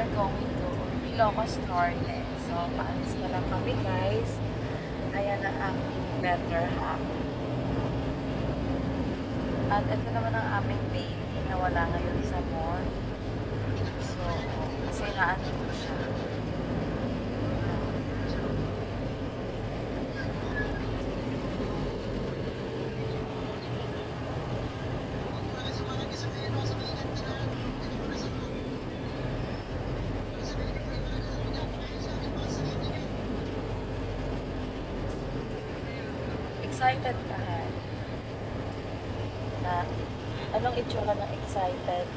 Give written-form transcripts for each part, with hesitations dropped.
are going to Ilocos Norte. So, paalis na lang kami guys. Ayan ang aming better half. At ito naman ang aming baby na wala ngayon sa mall. So, kasi naanto siya. Excited ka, Han? Na, anong itsura ng excited?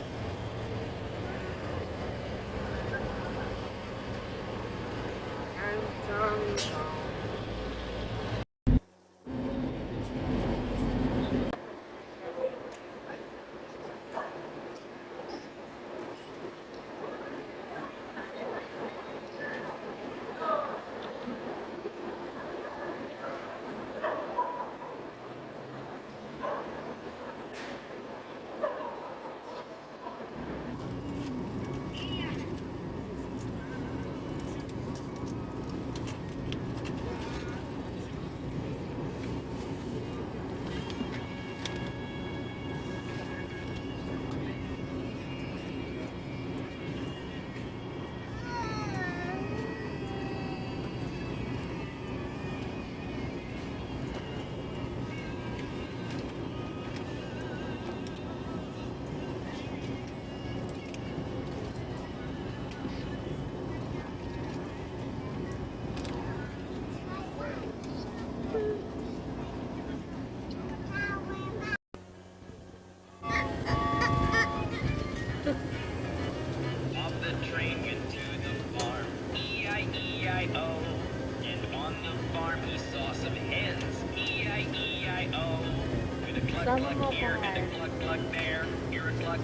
Sama mo ko, Han.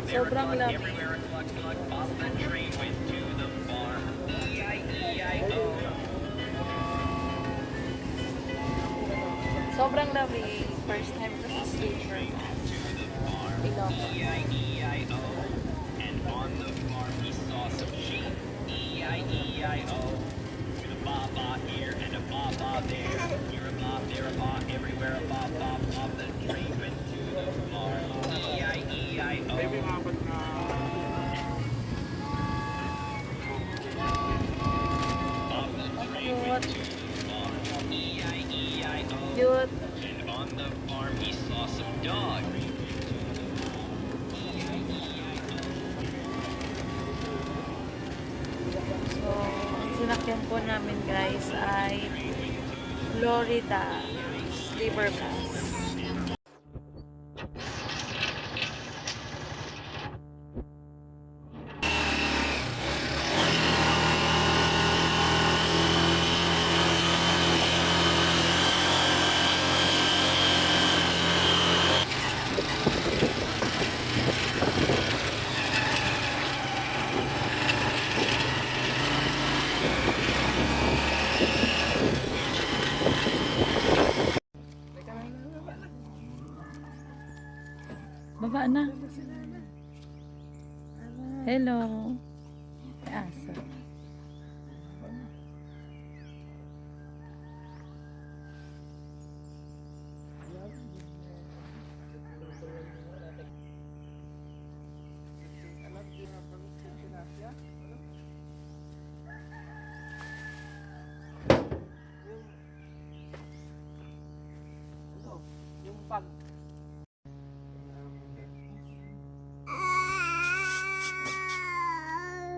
Sobrang lamig. Sobrang lamig. First time ko sa Station Pass. Ilocos. And on the farm he saw some sheep. E-I-E-I-O. With a ba-ba here and a ba-ba there. Here a ba, there a ba, everywhere a ba, ba, ba. The train went to the farm. E-I-E-I-O. Bob the train went to the farm. E-I-E-I-O. Cute. And on the farm he saw some dogs. So, ang sinakyan po namin guys ay Florida Sleeper Bus. Baba na. Hello. Aso.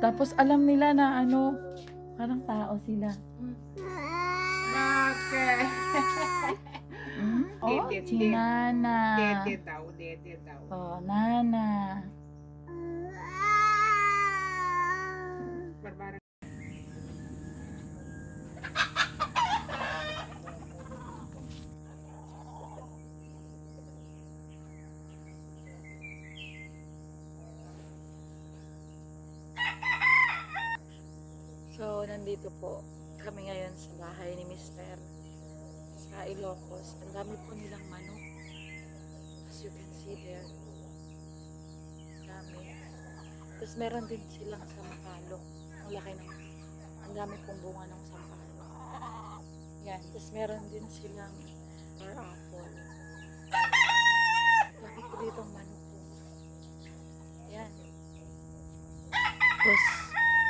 Tapos alam nila na ano, parang tao sila. Okay. Oh, si Nana. Dede daw, dede daw. Oh, Nana. Barbara. So, nandito po kami ngayon sa bahay ni Mr. sa Ilocos. Ang dami po nilang manok. As you can see there. Ang dami. Tapos meron din silang sampalok. laki ng, ang dami pong bunga ng sampalo. Yan, tapos meron din silang star apple. Dami po ditong manok po. Yan. Tapos,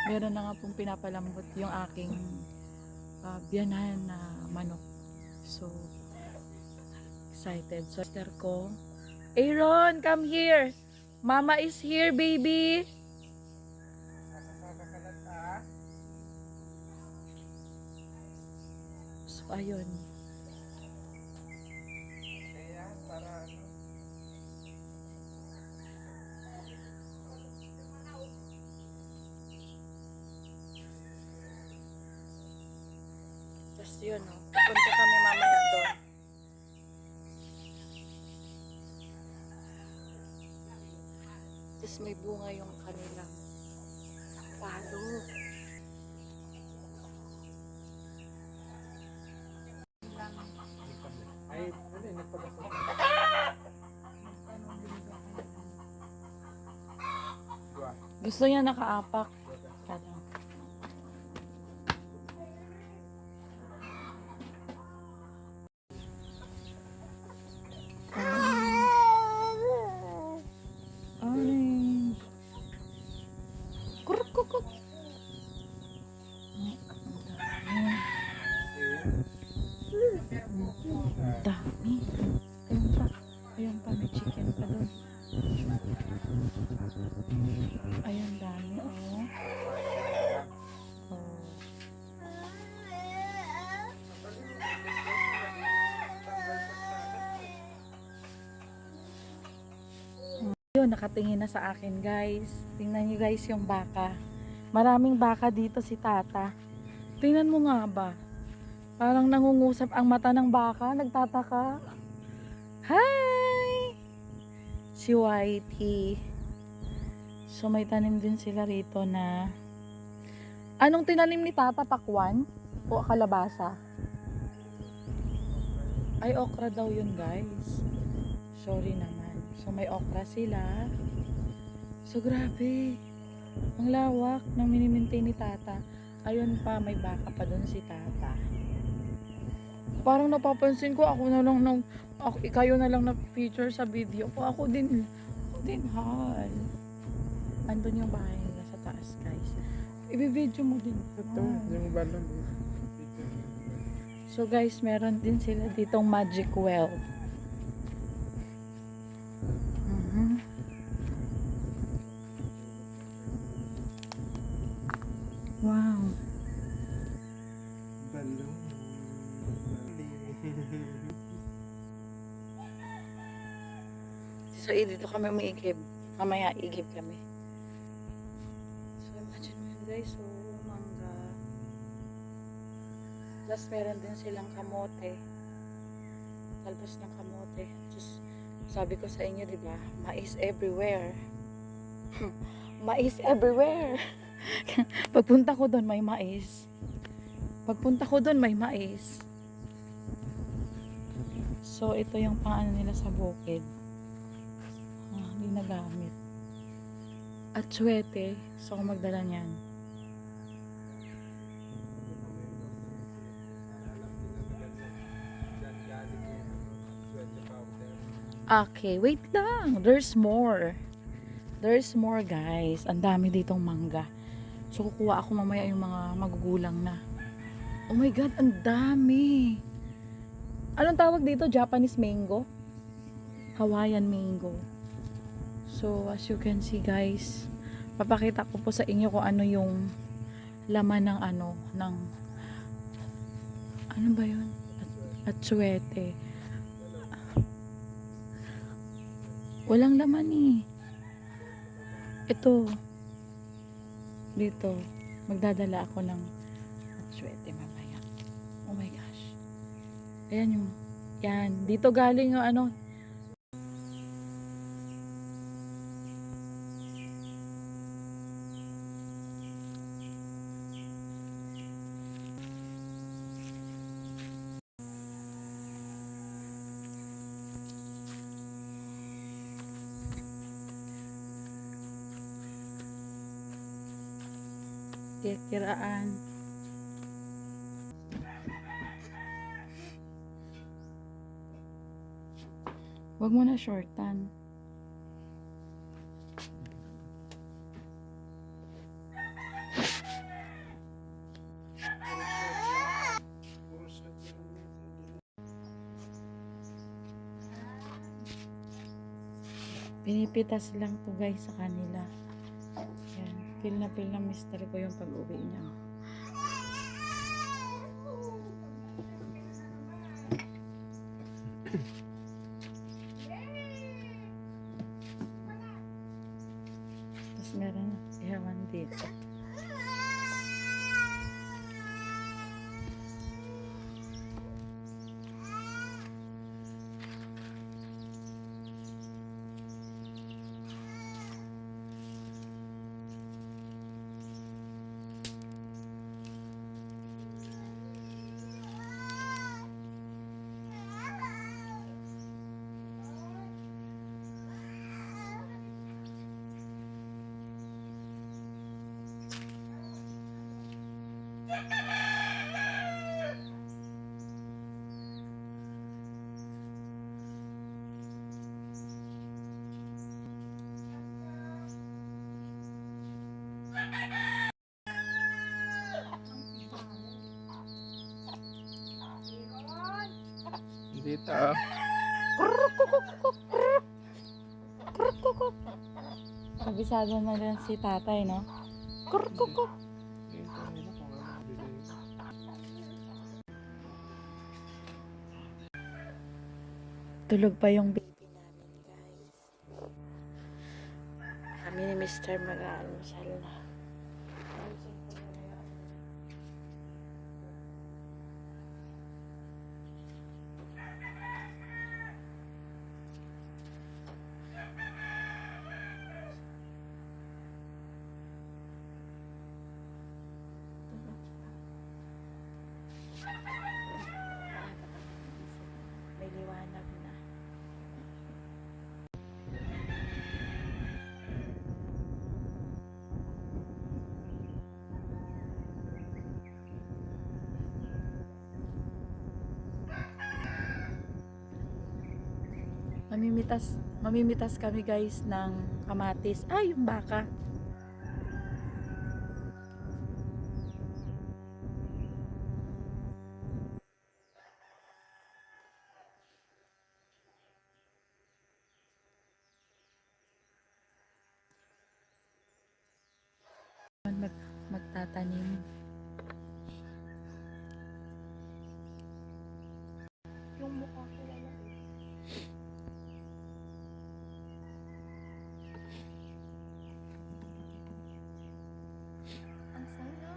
meron na nga pong pinapalambot yung aking biyanan na manok. So, excited. So, sister ko, Aaron, come here! Mama is here, baby! So, ayun. Tapos yun, no? Pupunta kami mamaya doon. Tapos may bunga yung kanilang sampalo. Ay, ano yun? Gusto niya nakaapak. Kala. Orange. Kuruk kukuk. Ang dami. Ayun pa. Ayun pa, may chicken pa doon. Ayun, dami, oh. Oh. Yun, nakatingin na sa akin, guys. Tingnan niyo, guys, yung baka. Maraming baka dito si Tata. Tingnan mo nga ba? Parang nangungusap ang mata ng baka. Nagtataka. Hi! Si Whitey. So, may tanim din sila rito na... Anong tinanim ni Tata? Pakwan? O kalabasa? Ay, okra daw yun, guys. Sorry naman. So, may okra sila. So, grabe. Ang lawak ng minimaintain ni Tata. Ayun pa, may baka pa doon si Tata. Parang napapansin ko, ako na lang kayo na lang na-feature sa video ko. Ako din, hal. Andun yung bahay nila sa taas, guys. I-video mo din. Ito, yung balon. So, guys, meron din sila ditong magic well. Wow. Balon. So, dito kami umiigib. Mamaya, igib kami. So, imagine mo yun, guys. So, mangga. Plus, meron din silang kamote. Talbos ng kamote. Just, sabi ko sa inyo, di ba? Mais everywhere. Mais everywhere. Pagpunta ko doon, may mais. Pagpunta ko doon, may mais. So, ito yung paano nila sa bukid. Hindi nagamit. At swete. So, kung magdala niyan. Okay, wait lang. There's more. There's more, guys. Ang dami ditong mangga. So, kukuha ako mamaya yung mga magugulang na. Oh my God, ang dami. Anong tawag dito? Japanese mango? Hawaiian mango. So, as you can see, guys, papakita ko po sa inyo kung ano yung laman ng ano ba yun? Atsuete. Walang laman eh. Ito. Dito. Magdadala ako ng atsuete mamaya. Oh my gosh. Ayan yung, yan. Dito galing yung ano, Kikiraan. Wag mo na shortan. Puro shot yun. Pinipitas lang to guys sa kanila. Yan. Feel na mister ko yung pag-uwi niya. Tapos meron ihawan dito. Dito. Kabisado na rin si tatay, no? Kurkukuk. Dito nila kung ano bibili. Tulog pa yung baby namin, guys. Kami ni Mr. mag-aalmusal na. May liwanag na. Mamimitas kami guys ng kamatis. Ay, yung baka. Magtatanim. Yung mukha ko lang. Ang saya.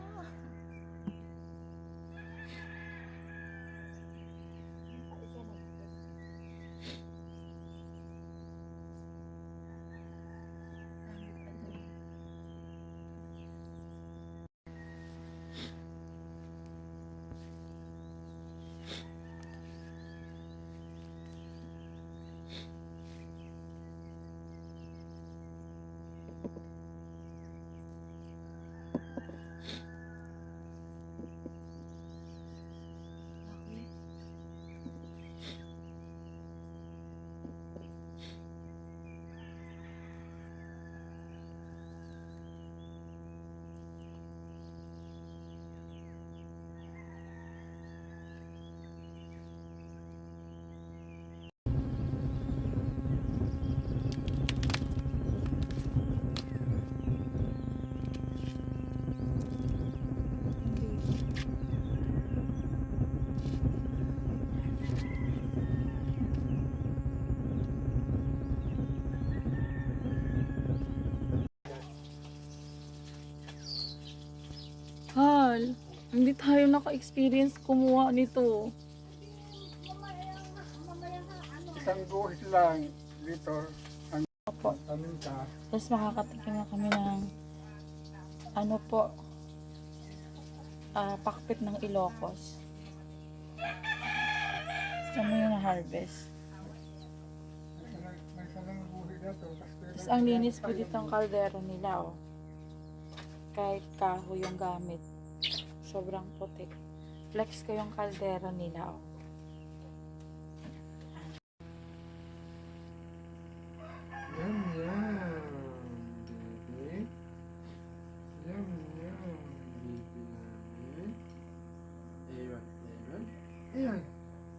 Hal, hindi tayo naka-experience kumuha nito. Isang guhit lang dito. Ang Opo. tanim ka. Tapos makakatikim na kami ng ano po, pakpit ng Ilocos. Saan mo yung na-harvest? May salang guhit na to. Tapos ang linis po dito ang kaldero nila, oh. kahit kahoy yung gamit. Sobrang putik. Flex ko yung kaldero nila. Oh. Yum, yum, baby. Yum, yum, baby namin. Ayun, ayun. Ayun.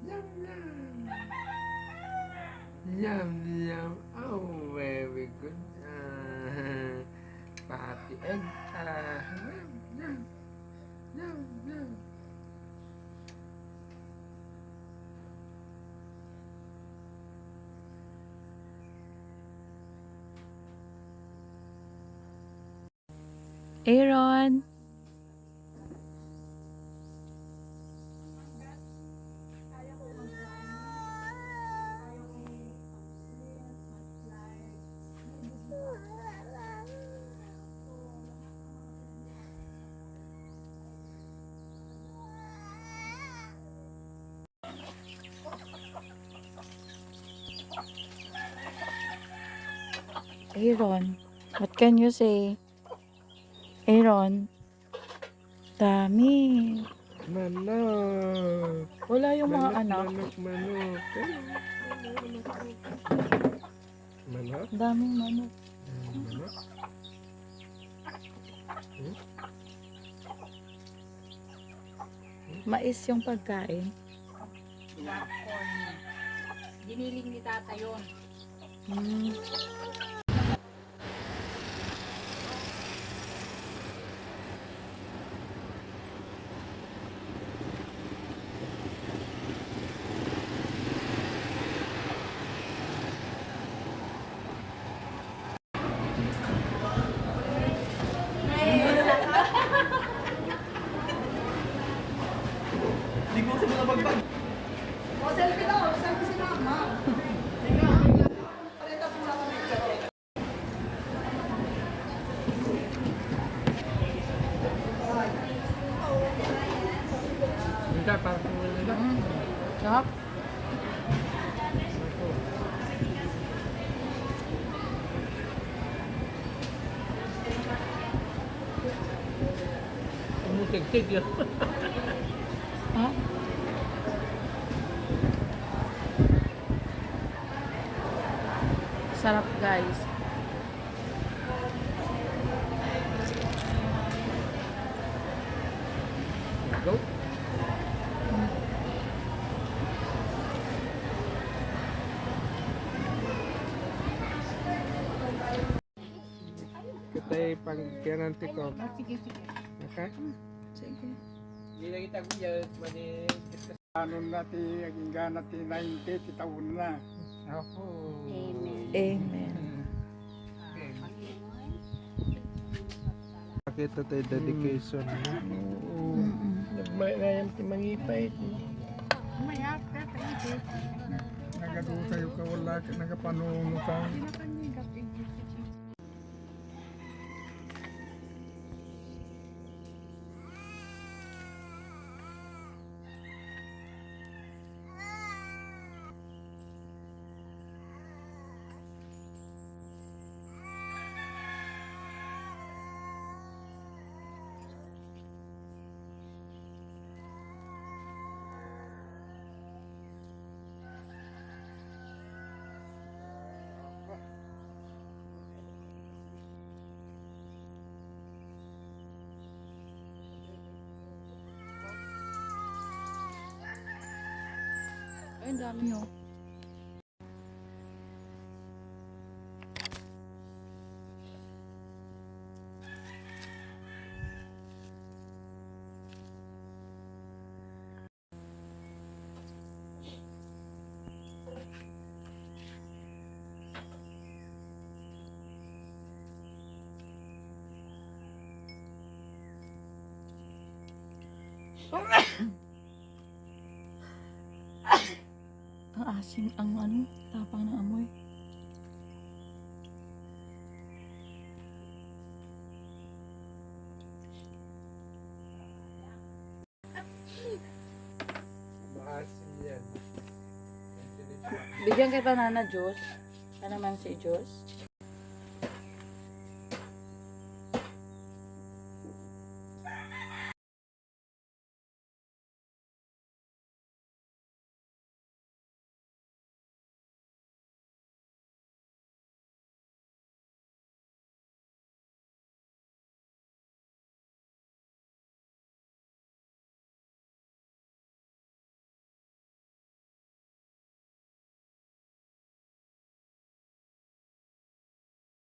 Yum, yum. Yum, yum. Oh, very good. Papi egg. Yum, yum. Yum, yum. Aaron! Aaron, what can you say? Aaron, dami. Manok. Wala yung mga Manok, anak. manok, manok. Manok? Daming manok. Manok? Mais yung pagkain. Giniling ni tata yun. Hmm. Hindi, parang nila. Sarap. Umutig-tig yun. Ha? Sarap guys. Go. Kita pang nanti ko. Sige, sige. Okay? Sige. Hindi na kita guyat, mani ano natin, ang gana natin 90 taon na. Ako. Amen. Amen. Pakita tayo dedication mo. Oo. Nagmayayam ti mangipay. Umayak ka, kaibig. Nagadusa yung kawala, nagapanuno ka. Ay, ang dami oh. Ang asim, ang ano, tapang ng amoy. Maasim yan. Bigyan kita nana juice. Ano naman si juice?